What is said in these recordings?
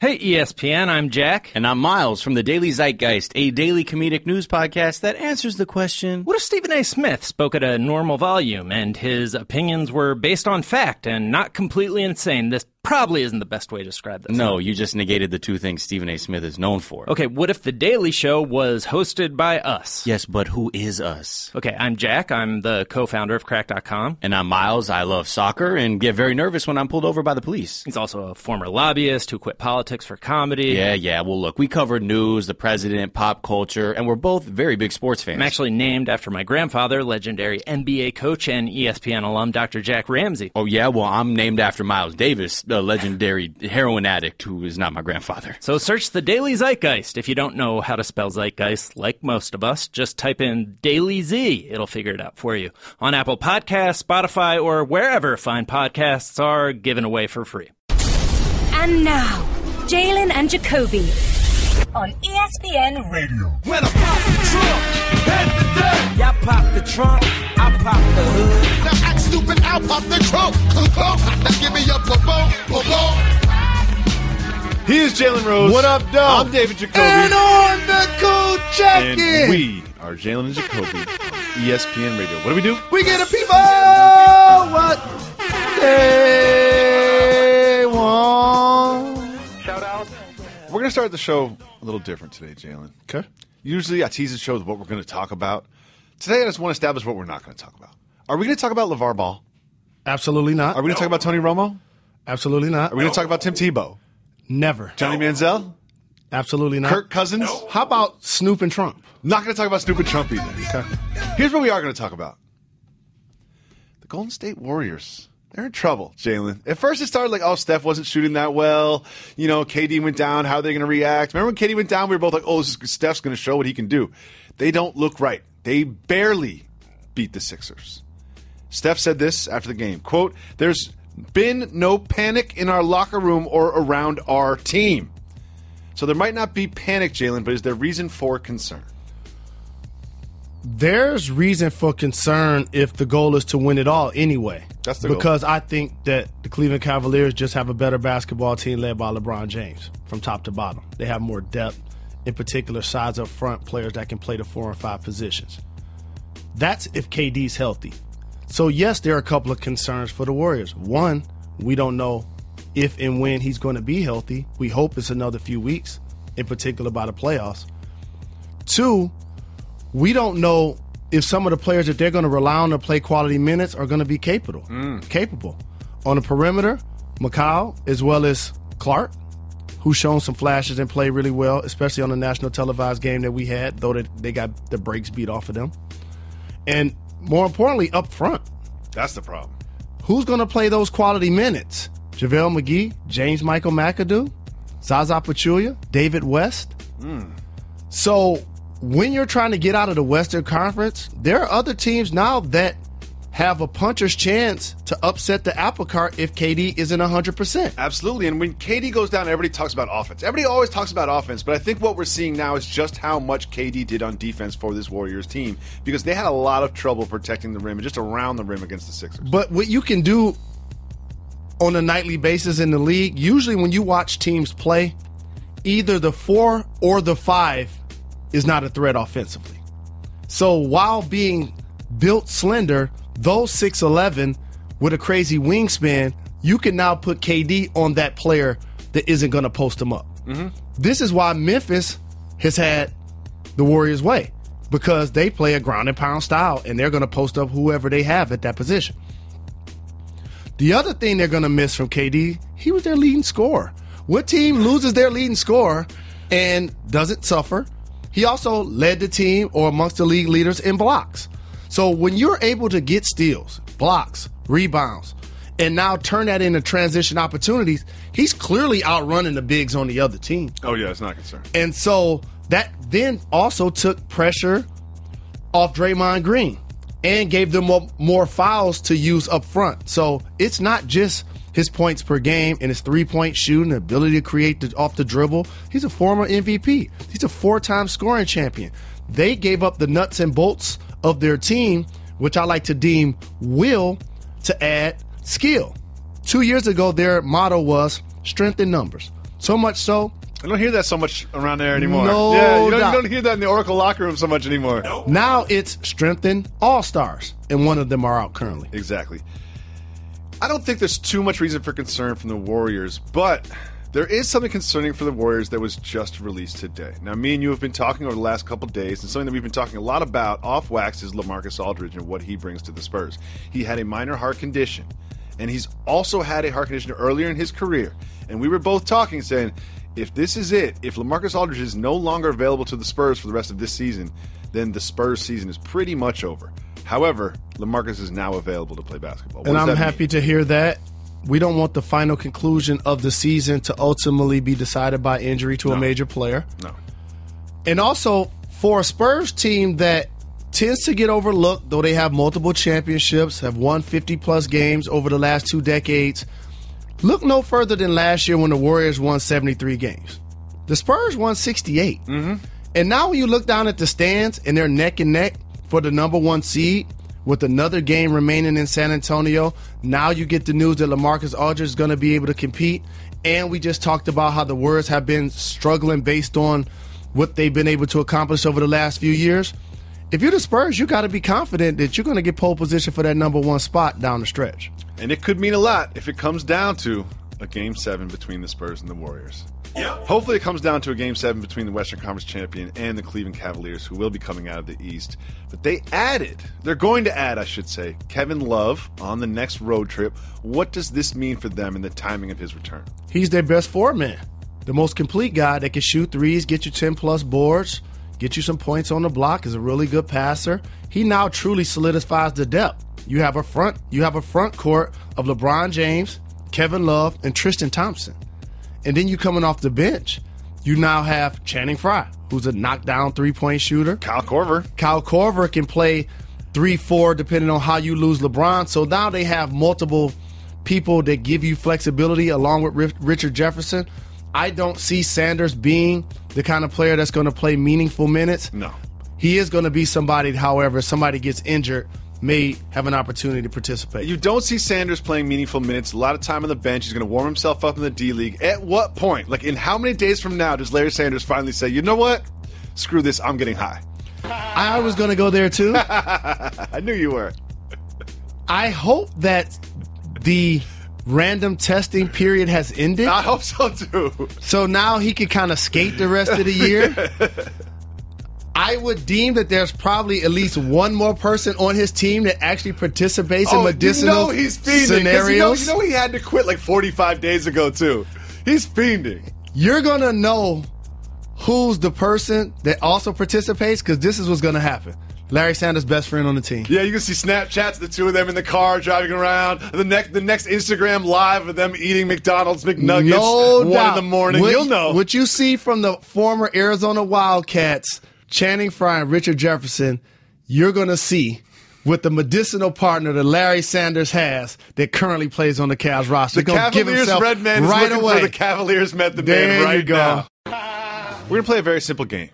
Hey, ESPN, I'm Jack. And I'm Miles from the Daily Zeitgeist, a daily comedic news podcast that answers the question, what if Stephen A. Smith spoke at a normal volume and his opinions were based on fact and not completely insane? This probably isn't the best way to describe this. No, you just negated the two things Stephen A. Smith is known for. Okay, what if The Daily Show was hosted by us? Yes, but who is us? Okay, I'm Jack. I'm the co-founder of Crack.com. And I'm Miles. I love soccer and get very nervous when I'm pulled over by the police. He's also a former lobbyist who quit politics for comedy. Yeah. Well, look, we covered news, the president, pop culture, and we're both very big sports fans. I'm actually named after my grandfather, legendary NBA coach and ESPN alum Dr. Jack Ramsey. Oh, yeah? Well, I'm named after Miles Davis, the legendary heroin addict who is not my grandfather. So search the Daily Zeitgeist. If you don't know how to spell zeitgeist, like most of us, just type in Daily Z. It'll figure it out for you. On Apple Podcasts, Spotify, or wherever fine podcasts are given away for free. And now, Jalen and Jacoby on ESPN Radio. When I pop the trunk, head to death. Y'all pop the trunk, I pop the hood. Now act stupid, I'll pop the trunk. Now give me your boom. He is Jalen Rose. What up, dog? I'm David Jacoby. And on the cool check-in. And we are Jalen and Jacoby on ESPN Radio. What do? We get a people what they want. Shout out. We're going to start the show a little different today, Jalen. Okay. Usually I tease the show with what we're going to talk about. Today I just want to establish what we're not going to talk about. Are we going to talk about LeVar Ball? Absolutely not. Are we going to talk about Tony Romo? Absolutely not. Are we going to talk about Tim Tebow? Never. Johnny Manziel? Absolutely not. Kirk Cousins? How about Snoop and Trump? Not going to talk about Snoop and Trump either. Okay. Here's what we are going to talk about. The Golden State Warriors. They're in trouble, Jalen. At first it started like, oh, Steph wasn't shooting that well. You know, KD went down. How are they going to react? Remember when KD went down, we were both like, oh, Steph's going to show what he can do. They don't look right. They barely beat the Sixers. Steph said this after the game, quote, there's been no panic in our locker room or around our team. So there might not be panic, Jalen, but is there reason for concern? There's reason for concern if the goal is to win it all anyway. That's the goal. Because I think that the Cleveland Cavaliers just have a better basketball team led by LeBron James from top to bottom. They have more depth, in particular sides up front, players that can play the 4 and 5 positions. That's if KD's healthy. So, yes, there are a couple of concerns for the Warriors. One, we don't know if and when he's going to be healthy. We hope it's another few weeks, in particular by the playoffs. Two, we don't know if some of the players that they're going to rely on to play quality minutes are going to be capable. On the perimeter, McCall as well as Clark, who's shown some flashes and played really well, especially on the national televised game that we had, though they got the brakes beat off of them. And more importantly, up front. That's the problem. Who's going to play those quality minutes? JaVale McGee, James Michael McAdoo, Zaza Pachulia, David West. So when you're trying to get out of the Western Conference, there are other teams now that have a puncher's chance to upset the apple cart if KD isn't 100%. Absolutely. And when KD goes down, everybody talks about offense. Everybody always talks about offense, but I think what we're seeing now is just how much KD did on defense for this Warriors team, because they had a lot of trouble protecting the rim and just around the rim against the Sixers. But what you can do on a nightly basis in the league, usually when you watch teams play, either the 4 or the 5 is not a threat offensively. So while being built slender, those 6'11" with a crazy wingspan, you can now put KD on that player that isn't going to post him up. This is why Memphis has had the Warriors' way, because they play a ground and pound style, and they're going to post up whoever they have at that position. The other thing they're going to miss from KD, he was their leading scorer. What team loses their leading scorer and doesn't suffer? He also led the team or amongst the league leaders in blocks. So when you're able to get steals, blocks, rebounds, and now turn that into transition opportunities, he's clearly outrunning the bigs on the other team. Oh, yeah, it's not a concern. And so that then also took pressure off Draymond Green and gave them more fouls to use up front. So it's not just his points per game and his three-point shooting, the ability to create off the dribble. He's a former MVP. He's a 4-time scoring champion. They gave up the nuts and bolts of their team, which I like to deem will, to add skill. 2 years ago, their motto was strength in numbers. So much so, I don't hear that so much around there anymore. No yeah, you doubt. don't hear that in the Oracle locker room so much anymore. now it's strengthened all-stars, and one of them are out currently. Exactly. I don't think there's too much reason for concern from the Warriors, but there is something concerning for the Warriors that was just released today. Now, me and you have been talking over the last couple days, and something that we've been talking a lot about off wax is LaMarcus Aldridge and what he brings to the Spurs. He had a minor heart condition, and he's also had a heart condition earlier in his career. And we were both talking, saying, if this is it, if LaMarcus Aldridge is no longer available to the Spurs for the rest of this season, then the Spurs season is pretty much over. However, LaMarcus is now available to play basketball. And I'm happy to hear that. We don't want the final conclusion of the season to ultimately be decided by injury to a major player. No. And also, for a Spurs team that tends to get overlooked, though they have multiple championships, have won 50-plus games over the last 2 decades, look no further than last year when the Warriors won 73 games. The Spurs won 68. Mm-hmm. And now when you look down at the stands and they're neck and neck for the number 1 seed with another game remaining in San Antonio, now you get the news that LaMarcus Aldridge is going to be able to compete. And we just talked about how the Warriors have been struggling based on what they've been able to accomplish over the last few years. If you're the Spurs, you got to be confident that you're going to get pole position for that number 1 spot down the stretch. And it could mean a lot if it comes down to a Game 7 between the Spurs and the Warriors. Yep. Hopefully it comes down to a Game 7 between the Western Conference champion and the Cleveland Cavaliers, who will be coming out of the East. But they're going to add, I should say, Kevin Love on the next road trip. What does this mean for them and the timing of his return? He's their best forward, the most complete guy that can shoot threes, get you 10-plus boards, get you some points on the block, is a really good passer. He now truly solidifies the depth. You have a front court of LeBron James, Kevin Love, and Tristan Thompson. And then you coming off the bench, you now have Channing Frye, who's a knockdown three-point shooter. Kyle Korver can play 3-4 depending on how you lose LeBron. So now they have multiple people that give you flexibility along with Richard Jefferson. I don't see Sanders being the kind of player that's going to play meaningful minutes. No. He is going to be somebody, however, if somebody gets injured, may have an opportunity to participate. You don't see Sanders playing meaningful minutes. A lot of time on the bench. He's going to warm himself up in the D League. At what point, like in how many days from now, does Larry Sanders finally say, you know what? Screw this, I'm getting high. I was going to go there too. I knew you were. I hope that the random testing period has ended. I hope so too. So now he can kind of skate the rest of the year. I would deem that there's probably at least one more person on his team that actually participates in medicinal he's fiending, scenarios. You know he had to quit like 45 days ago too. He's fiending. You're going to know who's the person that also participates because this is what's going to happen. Larry Sanders' best friend on the team. Yeah, you can see Snapchats, the two of them in the car driving around. The next Instagram live of them eating McDonald's McNuggets 1 in the morning. You'll know. What you see from the former Arizona Wildcats, Channing Frye and Richard Jefferson, you're going to see with the medicinal partner that Larry Sanders has that currently plays on the Cavs roster. The Cavaliers red man is right looking away. for the Cavaliers met the there man right go. now. We're going to play a very simple game.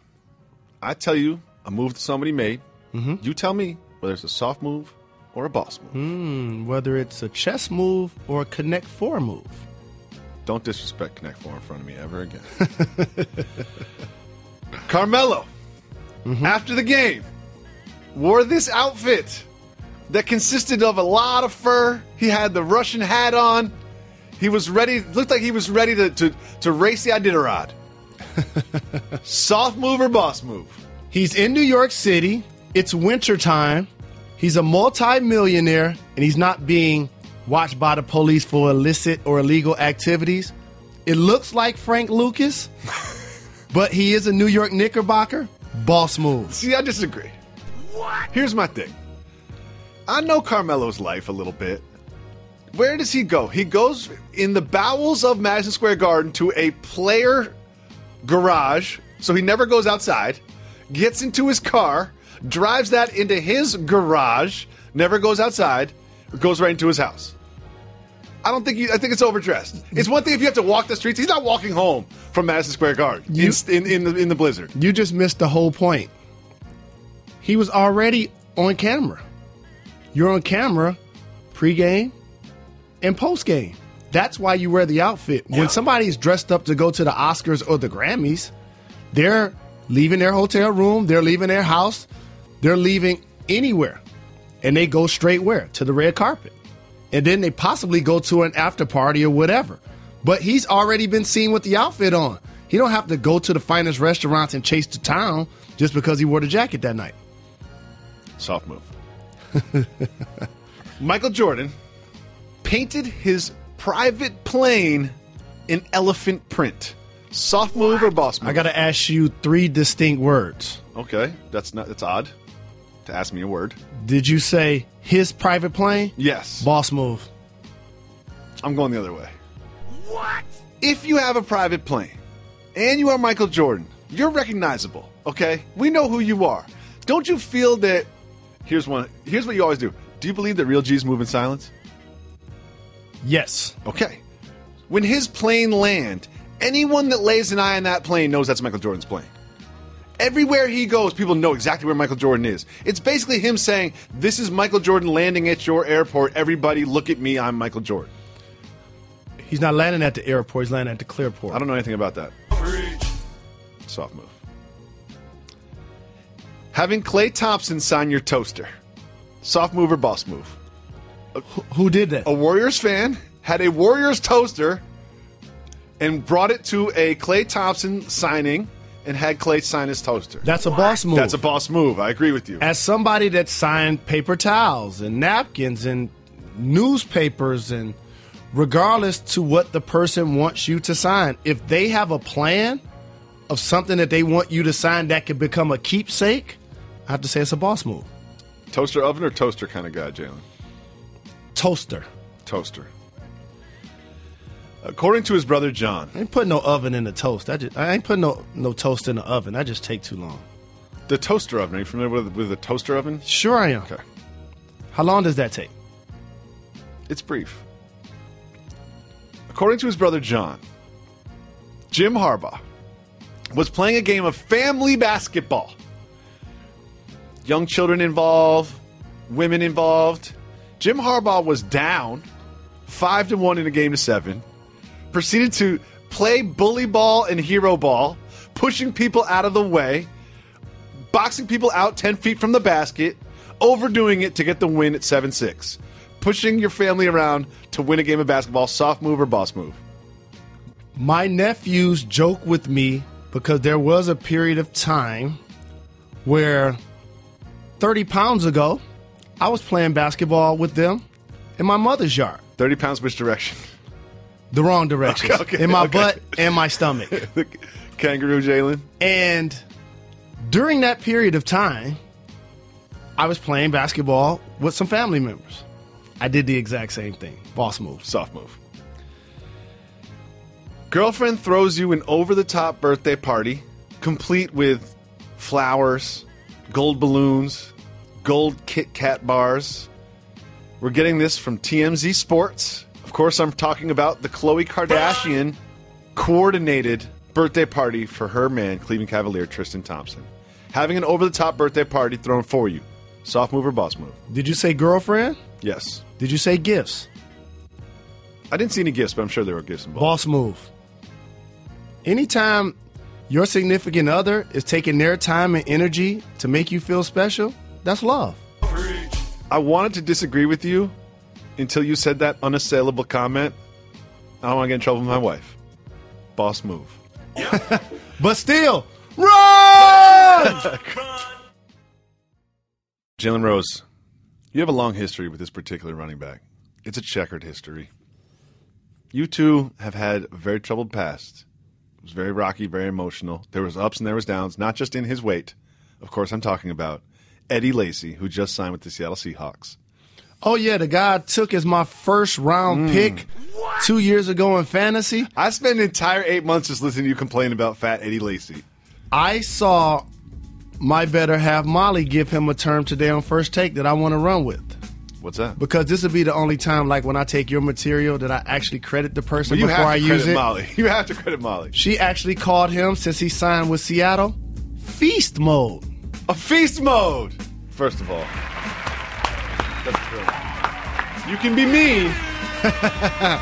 I tell you a move that somebody made. Mm-hmm. You tell me whether it's a soft move or a boss move. Whether it's a chess move or a Connect 4 move. Don't disrespect Connect 4 in front of me ever again. Carmelo, after the game, wore this outfit that consisted of a lot of fur. He had the Russian hat on. He was ready, looked like he was ready to race the Iditarod. Soft move or boss move? He's in New York City. It's wintertime. He's a multi-millionaire, and he's not being watched by the police for illicit or illegal activities. It looks like Frank Lucas, but he is a New York Knickerbocker. Boss move. See, I disagree. What? Here's my thing. I know Carmelo's life a little bit. Where does he go? He goes in the bowels of Madison Square Garden to a player garage, so he never goes outside, gets into his car, drives that into his garage, never goes outside, goes right into his house. I think it's overdressed. It's one thing if you have to walk the streets. He's not walking home from Madison Square Garden in the blizzard. You just missed the whole point. He was already on camera. You're on camera pregame and postgame. That's why you wear the outfit. When somebody's dressed up to go to the Oscars or the Grammys, they're leaving their hotel room, they're leaving their house, they're leaving anywhere, and they go straight where? To the red carpet. And then they possibly go to an after party or whatever. But he's already been seen with the outfit on. He don't have to go to the finest restaurants and chase the town just because he wore the jacket that night. Soft move. Michael Jordan painted his private plane in elephant print. Soft move or boss move? I got to ask you 3 distinct words. Okay, that's odd to ask me a word. Did you say his private plane? Yes. Boss move. I'm going the other way. What? If you have a private plane and you are Michael Jordan, you're recognizable, okay? We know who you are. Don't you feel that... Here's what you always do. Do you believe that real G's move in silence? Yes. Okay. When his plane lands, anyone that lays an eye on that plane knows that's Michael Jordan's plane. Everywhere he goes, people know exactly where Michael Jordan is. It's basically him saying, this is Michael Jordan landing at your airport. Everybody look at me. I'm Michael Jordan. He's not landing at the airport. He's landing at the Clearport. I don't know anything about that. Soft move. Having Klay Thompson sign your toaster. Soft move or boss move? Who did that? A Warriors fan had a Warriors toaster and brought it to a Klay Thompson signing and had Klay sign his toaster. That's a boss move. That's a boss move. I agree with you. As somebody that signed paper towels and napkins and newspapers, and regardless to what the person wants you to sign, if they have a plan of something that they want you to sign that could become a keepsake, I have to say it's a boss move. Toaster oven or toaster kind of guy, Jalen? Toaster. Toaster. According to his brother John. I ain't putting no oven in the toast. I ain't putting no toast in the oven. That just take too long. The toaster oven. Are you familiar with a toaster oven? Sure I am. Okay. How long does that take? It's brief. According to his brother John, Jim Harbaugh was playing a game of family basketball. Young children involved, women involved. Jim Harbaugh was down 5-1 in a game to 7. Proceeded to play bully ball and hero ball, pushing people out of the way, boxing people out 10 feet from the basket, overdoing it to get the win at 7-6. Pushing your family around to win a game of basketball, soft move or boss move? My nephews joke with me because there was a period of time where 30 pounds ago, I was playing basketball with them in my mother's yard. 30 pounds which direction? The wrong direction. Okay, in my butt and my stomach. The kangaroo, Jalen. And during that period of time, I was playing basketball with some family members. I did the exact same thing. Boss move. Soft move. Girlfriend throws you an over-the-top birthday party, complete with flowers, gold balloons, gold Kit Kat bars. We're getting this from TMZ Sports. Of course, I'm talking about the Khloe Kardashian coordinated birthday party for her man, Cleveland Cavalier Tristan Thompson. Having an over-the-top birthday party thrown for you. Soft move or boss move? Did you say girlfriend? Yes. Did you say gifts? I didn't see any gifts, but I'm sure there were gifts involved. Boss move. Anytime your significant other is taking their time and energy to make you feel special, that's love. I wanted to disagree with you until you said that unassailable comment. I don't want to get in trouble with my wife. Boss move. But still, run! Jalen Rose, you have a long history with this particular running back. It's a checkered history. You two have had a very troubled past. It was very rocky, very emotional. There was ups and there was downs, not just in his weight. Of course, I'm talking about Eddie Lacy, who just signed with the Seattle Seahawks. Oh, yeah, the guy I took as my first round pick 2 years ago in fantasy. I spent an entire 8 months just listening to you complain about fat Eddie Lacy. I saw my better half, Molly, give him a term today on First Take that I want to run with. What's that? Because this will be the only time, like when I take your material, that I actually credit the person Well, before I use it. Molly. You have to credit Molly. She actually called him, since he signed with Seattle, feast mode. A feast mode! First of all, that's brilliant. You can be mean,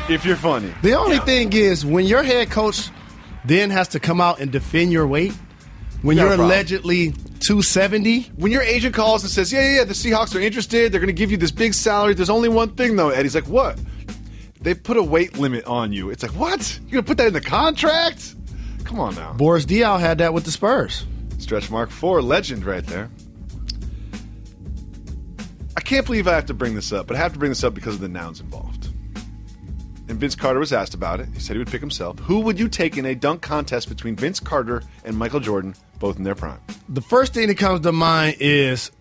If you're funny. The only thing is, when your head coach then has to come out and defend your weight, when You got a you're problem. allegedly 270, When your agent calls and says, yeah, the Seahawks are interested, they're going to give you this big salary. There's only one thing, though, Eddie's like, what? They put a weight limit on you. It's like, what? You're going to put that in the contract? Come on now. Boris Diaw had that with the Spurs. Stretch mark 4, legend right there. I can't believe I have to bring this up, but I have to bring this up because of the nouns involved. And Vince Carter was asked about it. He said he would pick himself. Who would you take in a dunk contest between Vince Carter and Michael Jordan, both in their prime? The first thing that comes to mind is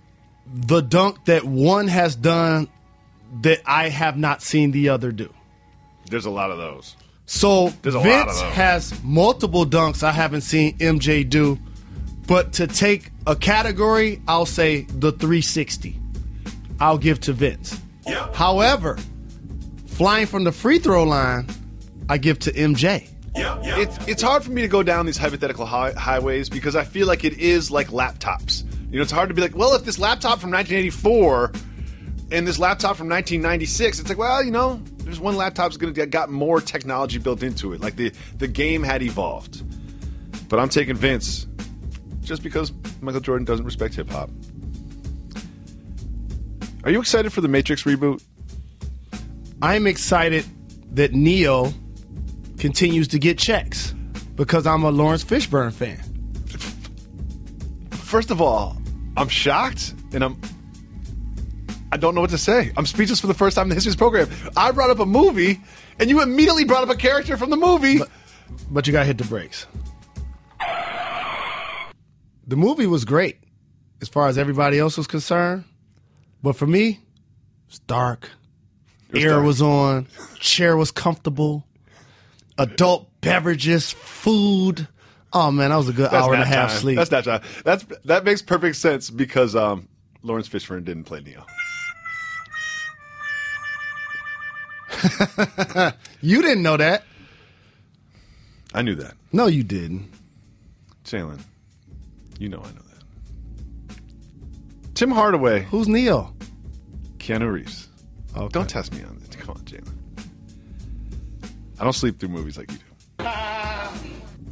the dunk that one has done that I have not seen the other do. There's a lot of those. So There's a lot of Vince those. has multiple dunks I haven't seen MJ do, but to take a category, I'll say the 360. I'll give to Vince. Yep. However, flying from the free throw line, I give to MJ. It's hard for me to go down these hypothetical highways because I feel like it is like laptops. You know, it's hard to be like, well, if this laptop from 1984 and this laptop from 1996, it's like, well, you know, there's one laptop's going to got more technology built into it. Like the game had evolved. But I'm taking Vince just because Michael Jordan doesn't respect hip hop. Are you excited for the Matrix reboot? I'm excited that Neo continues to get checks because I'm a Lawrence Fishburne fan. First of all, I'm shocked and I don't know what to say. I'm speechless for the first time in the history of this program. I brought up a movie and you immediately brought up a character from the movie. But you got to hit the brakes. The movie was great as far as everybody else was concerned. But for me, it's dark. Air dark. was on. Chair was comfortable. Adult beverages, food. Oh, man, that was a good hour and a half sleep. That's not time. That makes perfect sense because Lawrence Fishburne didn't play Neo. You didn't know that. I knew that. No, you didn't. Jalen, you know I know that. Tim Hardaway, Who's Neo? Keanu Reeves. Okay. Don't test me on this. Come on, Jalen. I don't sleep through movies like you do.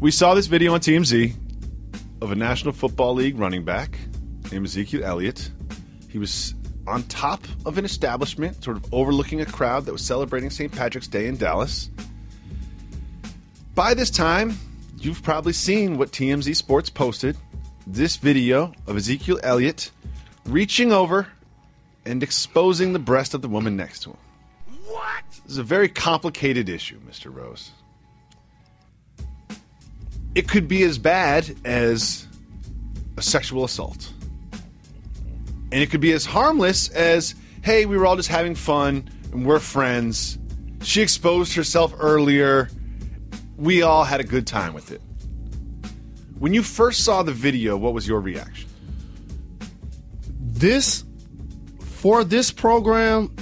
We saw this video on TMZ of a National Football League running back named Ezekiel Elliott. He was on top of an establishment, sort of overlooking a crowd that was celebrating St. Patrick's Day in Dallas. By this time, you've probably seen what TMZ Sports posted. This video of Ezekiel Elliott reaching over and exposing the breast of the woman next to him. What? This is a very complicated issue, Mr. Rose. It could be as bad as a sexual assault. And it could be as harmless as, hey, we were all just having fun and we're friends. She exposed herself earlier. We all had a good time with it. When you first saw the video, what was your reaction? For this program,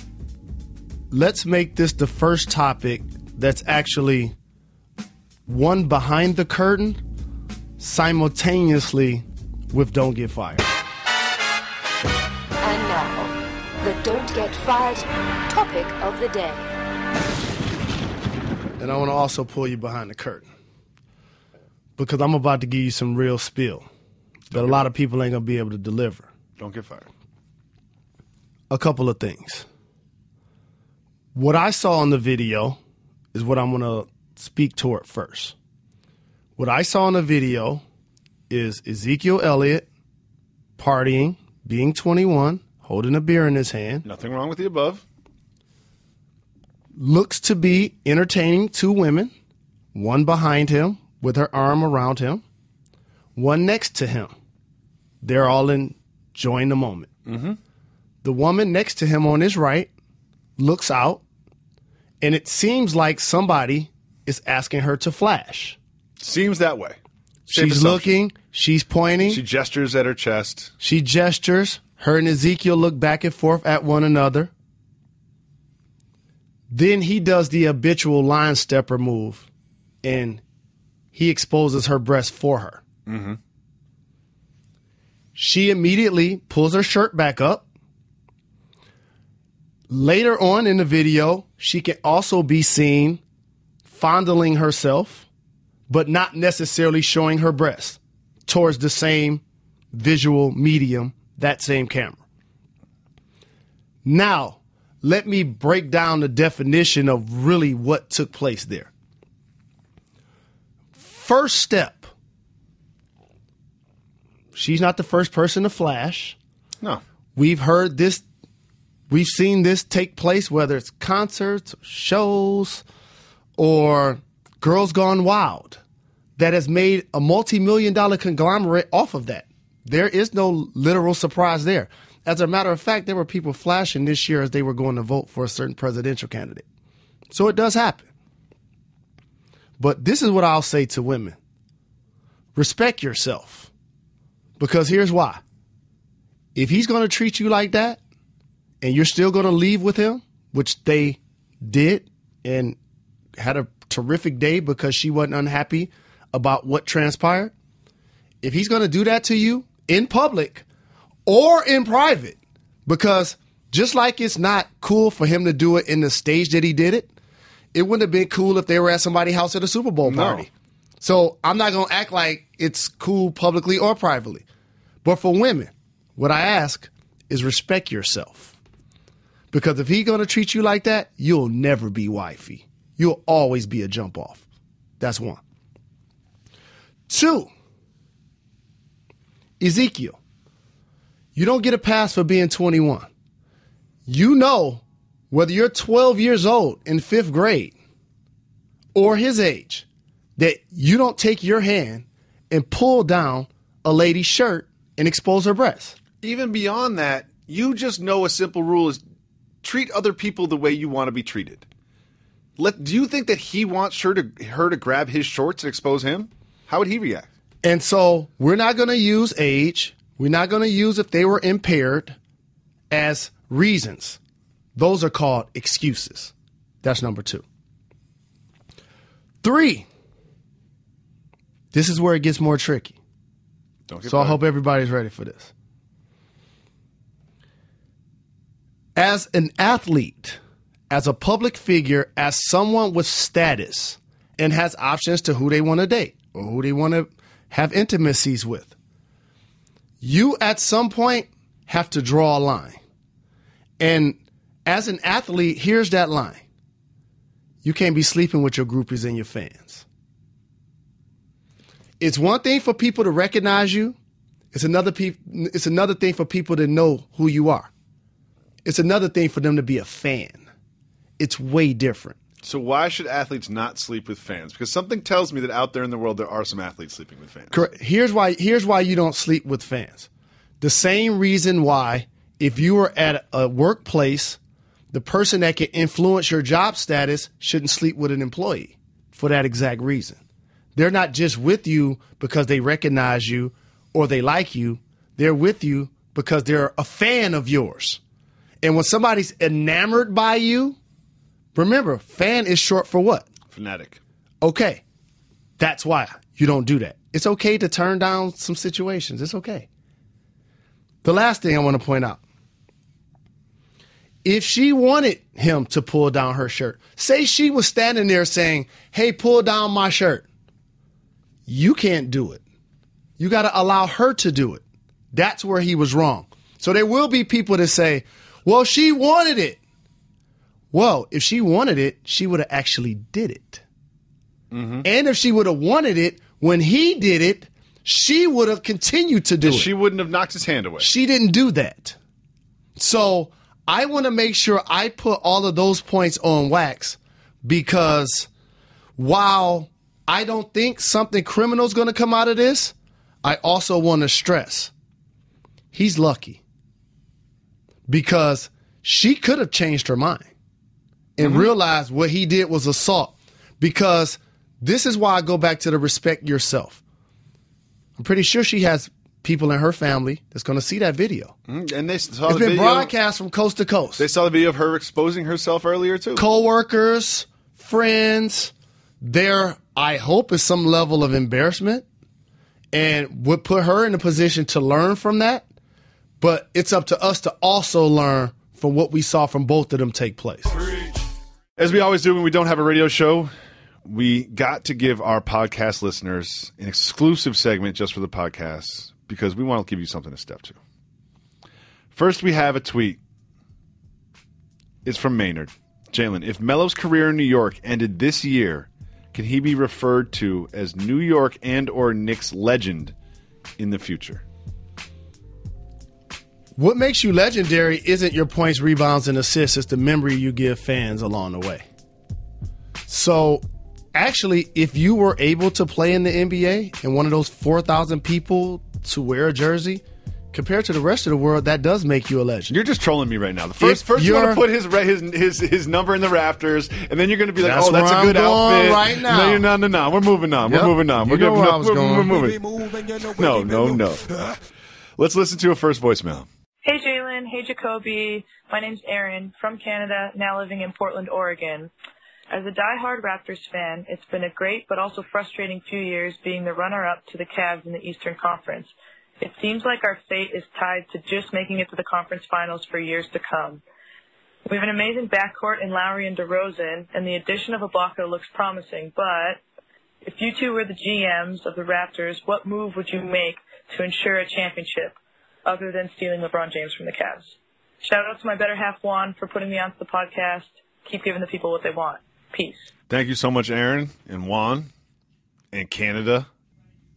let's make this the first topic that's actually one behind the curtain simultaneously with Don't Get Fired. And now, the Don't Get Fired topic of the day. And I want to also pull you behind the curtain because I'm about to give you some real spill that a lot of people ain't going to be able to deliver. Don't get fired. A couple of things. What I saw in the video is what I'm going to speak toward first. What I saw in the video is Ezekiel Elliott partying, being 21, holding a beer in his hand. Nothing wrong with the above. Looks to be entertaining two women, one behind him with her arm around him, one next to him. They're all enjoying the moment. Mm-hmm. The woman next to him on his right looks out, and it seems like somebody is asking her to flash. Seems that way. Safe She's assumption. looking, she's pointing, She gestures at her chest. she gestures. Her and Ezekiel look back and forth at one another. Then he does the habitual line stepper move, and he exposes her breast for her. Mm-hmm. She immediately pulls her shirt back up. Later on in the video, she can also be seen fondling herself, but not necessarily showing her breasts towards the same visual medium, that same camera. Now, let me break down the definition of really what took place there. First step. She's not the first person to flash. No. We've heard this. We've seen this take place, whether it's concerts, shows, or Girls Gone Wild, that has made a multi-million-dollar conglomerate off of that. There is no literal surprise there. As a matter of fact, there were people flashing this year as they were going to vote for a certain presidential candidate. So it does happen. But this is what I'll say to women. Respect yourself. Because here's why. If he's going to treat you like that, and you're still going to leave with him, which they did and had a terrific day because she wasn't unhappy about what transpired. If he's going to do that to you in public or in private, because just like it's not cool for him to do it in the stage that he did it, it wouldn't have been cool if they were at somebody's house at a Super Bowl party. No. So I'm not going to act like it's cool publicly or privately. But for women, what I ask is respect yourself. Because if he's going to treat you like that, you'll never be wifey. You'll always be a jump off. That's one. 2, Ezekiel, you don't get a pass for being 21. You know, whether you're 12 years old in 5th grade or his age, that you don't take your hand and pull down a lady's shirt and expose her breasts. Even beyond that, you just know a simple rule is treat other people the way you want to be treated. Do you think that he wants her to grab his shorts and expose him? How would he react? And so we're not going to use age. We're not going to use if they were impaired as reasons. Those are called excuses. That's number 2. 3, this is where it gets more tricky. So I hope everybody's ready for this. As an athlete, as a public figure, as someone with status and has options to who they want to date or who they want to have intimacies with, you at some point have to draw a line. And as an athlete, here's that line. You can't be sleeping with your groupies and your fans. It's one thing for people to recognize you. It's another thing for people to know who you are. It's another thing for them to be a fan. It's way different. So why should athletes not sleep with fans? Because something tells me that out there in the world there are some athletes sleeping with fans. Correct. Here's why you don't sleep with fans. The same reason why if you are at a workplace, the person that can influence your job status shouldn't sleep with an employee for that exact reason. They're not just with you because they recognize you or they like you. They're with you because they're a fan of yours. And when somebody's enamored by you, remember, fan is short for what? Fanatic. Okay. That's why you don't do that. It's okay to turn down some situations. It's okay. The last thing I want to point out. If she wanted him to pull down her shirt, say she was standing there saying, hey, pull down my shirt. You can't do it. You got to allow her to do it. That's where he was wrong. So there will be people that say, well, she wanted it. Well, if she wanted it, she would have actually did it. Mm-hmm. And if she would have wanted it when he did it, she would have continued to do it. She wouldn't have knocked his hand away. She didn't do that. So I want to make sure I put all of those points on wax, because while I don't think something criminal is going to come out of this, I also want to stress he's lucky, because she could have changed her mind and realized what he did was assault. Because this is why I go back to the respect yourself. I'm pretty sure she has people in her family that's going to see that video. And they saw it's the been video. broadcast from coast to coast. They saw the video of her exposing herself earlier, too. Co-workers, friends, there, I hope, is some level of embarrassment and would put her in a position to learn from that. But it's up to us to also learn from what we saw from both of them take place. As we always do when we don't have a radio show, we got to give our podcast listeners an exclusive segment just for the podcast because we want to give you something to step to. First, we have a tweet. It's from Maynard. Jalen, if Melo's career in New York ended this year, can he be referred to as New York and or Knicks legend in the future? What makes you legendary isn't your points, rebounds, and assists. It's the memory you give fans along the way. So, actually, if you were able to play in the NBA and one of those 4,000 people to wear a jersey, compared to the rest of the world, that does make you a legend. You're just trolling me right now. First you want to put his number in the rafters, and then you're going to be like, "Oh, that's a good outfit." Right now, no. We're moving on. Yep. We're moving on. We're moving. No. Let's listen to a first voicemail. Hey, Jalen. Hey, Jacoby. My name's Aaron from Canada, now living in Portland, Oregon. As a diehard Raptors fan, it's been a great but also frustrating few years being the runner-up to the Cavs in the Eastern Conference. It seems like our fate is tied to just making it to the conference finals for years to come. We have an amazing backcourt in Lowry and DeRozan, and the addition of Ibaka looks promising, but if you two were the GMs of the Raptors, what move would you make to ensure a championship other than stealing LeBron James from the Cavs? Shout out to my better half, Juan, for putting me onto the podcast. Keep giving the people what they want. Peace. Thank you so much, Aaron and Juan and Canada.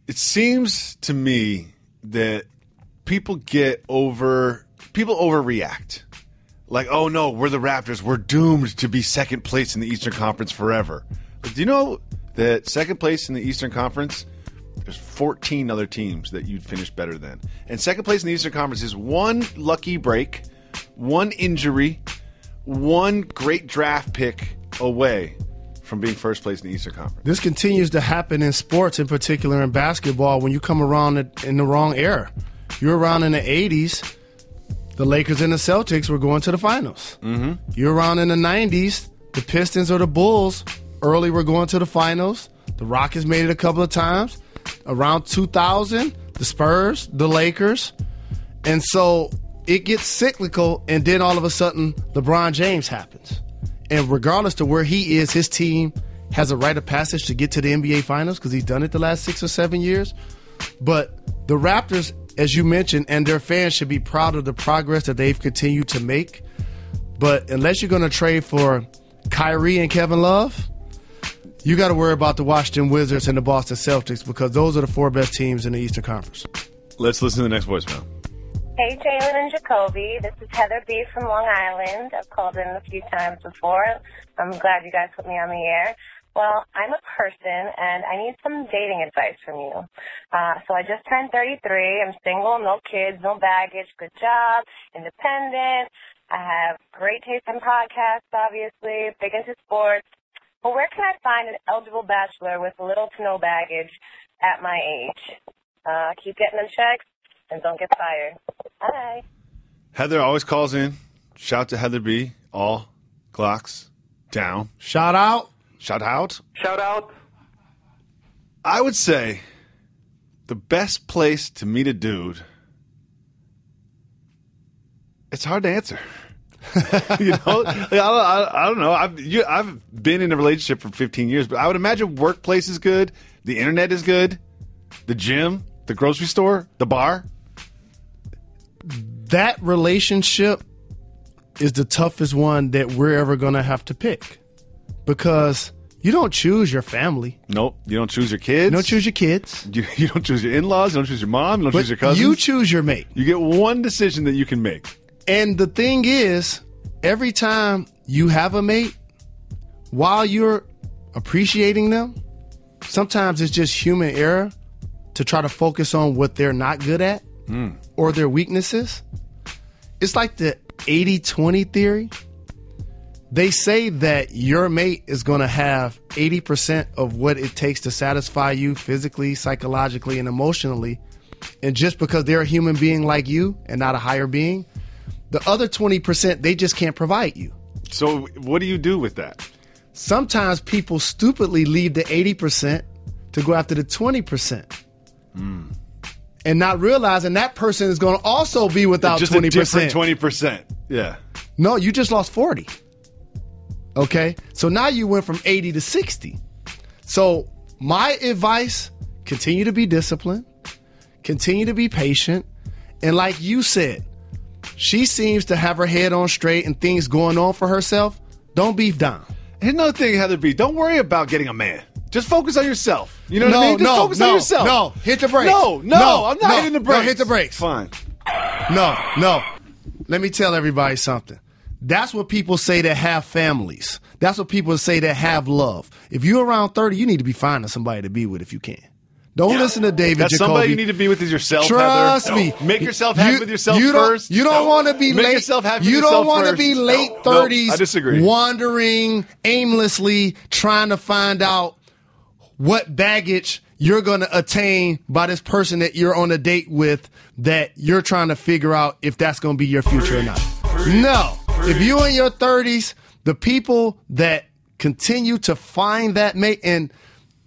It seems to me that people overreact. Like, oh no, we're the Raptors. We're doomed to be second place in the Eastern Conference forever. But do you know that second place in the Eastern Conference, there's 14 other teams that you'd finish better than. And second place in the Eastern Conference is one lucky break, one injury, one great draft pick away from being first place in the Eastern Conference. This continues to happen in sports, in particular in basketball, when you come around in the wrong era. You're around in the 80s, the Lakers and the Celtics were going to the finals. Mm-hmm. You're around in the 90s, the Pistons or the Bulls early were going to the finals. The Rockets made it a couple of times. Around 2000, the Spurs, the Lakers. And so it gets cyclical, and then all of a sudden, LeBron James happens. And regardless to where he is, his team has a rite of passage to get to the NBA Finals because he's done it the last 6 or 7 years. But the Raptors, as you mentioned, and their fans should be proud of the progress that they've continued to make. But unless you're going to trade for Kyrie and Kevin Love, you got to worry about the Washington Wizards and the Boston Celtics because those are the 4 best teams in the Eastern Conference. Let's listen to the next voicemail. Hey, Jalen and Jacoby. This is Heather B. from Long Island. I've called in a few times before. I'm glad you guys put me on the air. Well, I'm a person, and I need some dating advice from you. So I just turned 33. I'm single, no kids, no baggage, good job, independent. I have great taste in podcasts, obviously, big into sports. Well, where can I find an eligible bachelor with little to no baggage at my age? Keep getting them checks. And don't get fired. Bye. Heather always calls in. Shout to Heather B. All clocks down. Shout out. Shout out. Shout out. I would say the best place to meet a dude, it's hard to answer. You know, I don't know. I've been in a relationship for 15 years, but I would imagine workplace is good. The internet is good. The gym, the grocery store, the bar. That relationship is the toughest one that we're ever going to have to pick because you don't choose your family. Nope. You don't choose your kids. You don't choose your kids. You don't choose your in-laws. You don't choose your mom. You don't choose your cousins. You choose your mate. You get one decision that you can make. And the thing is, every time you have a mate, while you're appreciating them, sometimes it's just human error to try to focus on what they're not good at or their weaknesses. It's like the 80-20 theory. They say that your mate is going to have 80% of what it takes to satisfy you physically, psychologically, and emotionally. And just because they're a human being like you and not a higher being, the other 20%, they just can't provide you. So what do you do with that? Sometimes people stupidly leave the 80% to go after the 20%. And not realizing that person is going to also be without just 20%. Just a different 20%. Yeah. No, you just lost 40. Okay? So now you went from 80 to 60. So my advice, continue to be disciplined, continue to be patient, and like you said, she seems to have her head on straight and things going on for herself. Don't beef down. Here's another thing, Heather B. Don't worry about getting a man. Just focus on yourself. You know what I mean? Just focus on yourself. No, hit the brakes. No, I'm not hitting the brakes. No, hit the brakes. Fine. No. Let me tell everybody something. That's what people say that have families. That's what people say that have love. If you're around 30, you need to be finding somebody to be with if you can. Don't listen to David Jacoby. Somebody you need to be with is yourself, Trust Heather. me. Make yourself happy with yourself first. You don't want to be Make late. yourself happy You with don't yourself want to first. be late No, 30s I disagree. wandering aimlessly trying to find out what baggage you're going to attain by this person that you're on a date with that you're trying to figure out if that's going to be your future or not. No. If you're in your 30s, the people that continue to find that mate and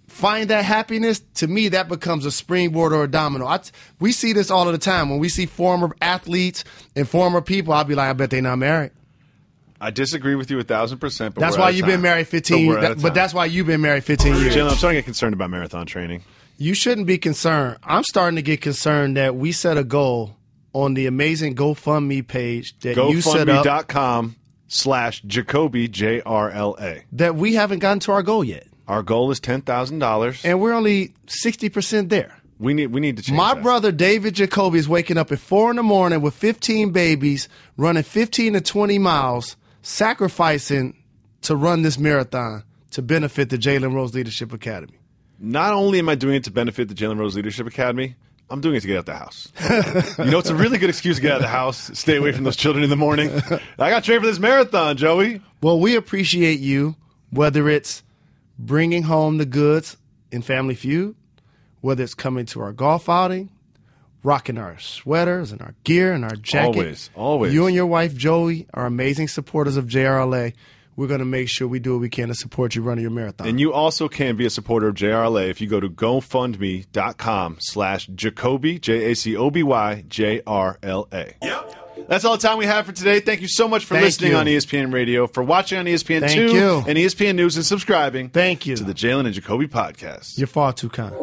find that happiness, to me, that becomes a springboard or a domino. We see this all of the time. When we see former athletes and former people, I'll be like, I bet they're not married. I disagree with you 1,000%. But that's why you've been married 15. But that's why you've been married 15 years. Jalen, I'm starting to get concerned about marathon training. You shouldn't be concerned. I'm starting to get concerned that we set a goal on the amazing GoFundMe page that you set up. GoFundMe.com/Jacoby, JRLA. That we haven't gotten to our goal yet. Our goal is $10,000. And we're only 60% there. We need to change My that. brother David Jacoby is waking up at 4 in the morning with 15 babies, running 15 to 20 miles, sacrificing to run this marathon to benefit the Jalen Rose Leadership Academy. Not only am I doing it to benefit the Jalen Rose Leadership Academy, I'm doing it to get out the house. It's a really good excuse to get out of the house, stay away from those children in the morning. I got trained for this marathon, Joey. Well, we appreciate you, whether it's bringing home the goods in Family Feud, whether it's coming to our golf outing, rocking our sweaters and our gear and our jacket. Always. You and your wife, Joey, are amazing supporters of JRLA. We're going to make sure we do what we can to support you running your marathon. And you also can be a supporter of JRLA if you go to GoFundMe.com/Jacoby, JACOBY, JRLA. Yep. That's all the time we have for today. Thank you so much for listening on ESPN Radio, for watching on ESPN 2 and ESPN News, and subscribing to the Jalen and Jacoby podcast. You're far too kind.